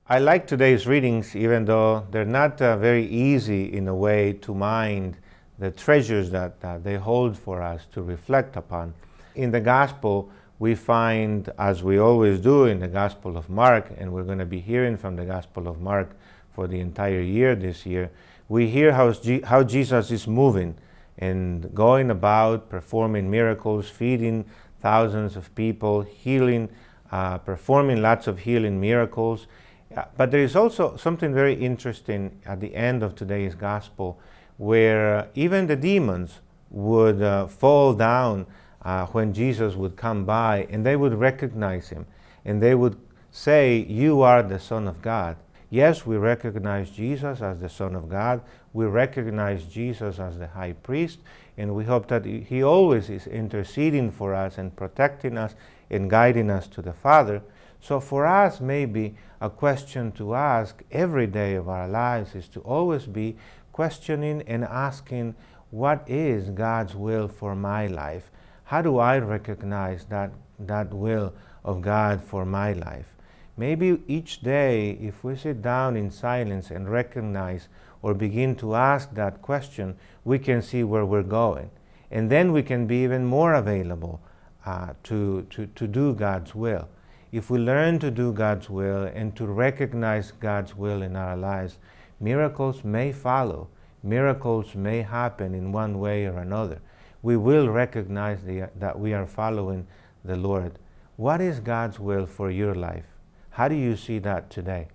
I like today's readings, even though they're not very easy in a way to mind the treasures that they hold for us to reflect upon. In the Gospel, we find, as we always do in the Gospel of Mark, and we're going to be hearing from the Gospel of Mark for the entire year this year, we hear how Jesus is moving and going about, performing miracles, feeding thousands of people, healing, performing lots of healing miracles. But there is also something very interesting at the end of today's Gospel, where even the demons would fall down when Jesus would come by, and they would recognize him, and they would say, "You are the Son of God." Yes, we recognize Jesus as the Son of God. We recognize Jesus as the High Priest, and we hope that he always is interceding for us and protecting us and guiding us to the Father. So for us, maybe a question to ask every day of our lives is to always be questioning and asking, what is God's will for my life? How do I recognize that will of God for my life? Maybe each day, if we sit down in silence and recognize or begin to ask that question, we can see where we're going. And then we can be even more available to do God's will. If we learn to do God's will and to recognize God's will in our lives, miracles may follow. Miracles may happen in one way or another. We will recognize that we are following the Lord. What is God's will for your life? How do you see that today?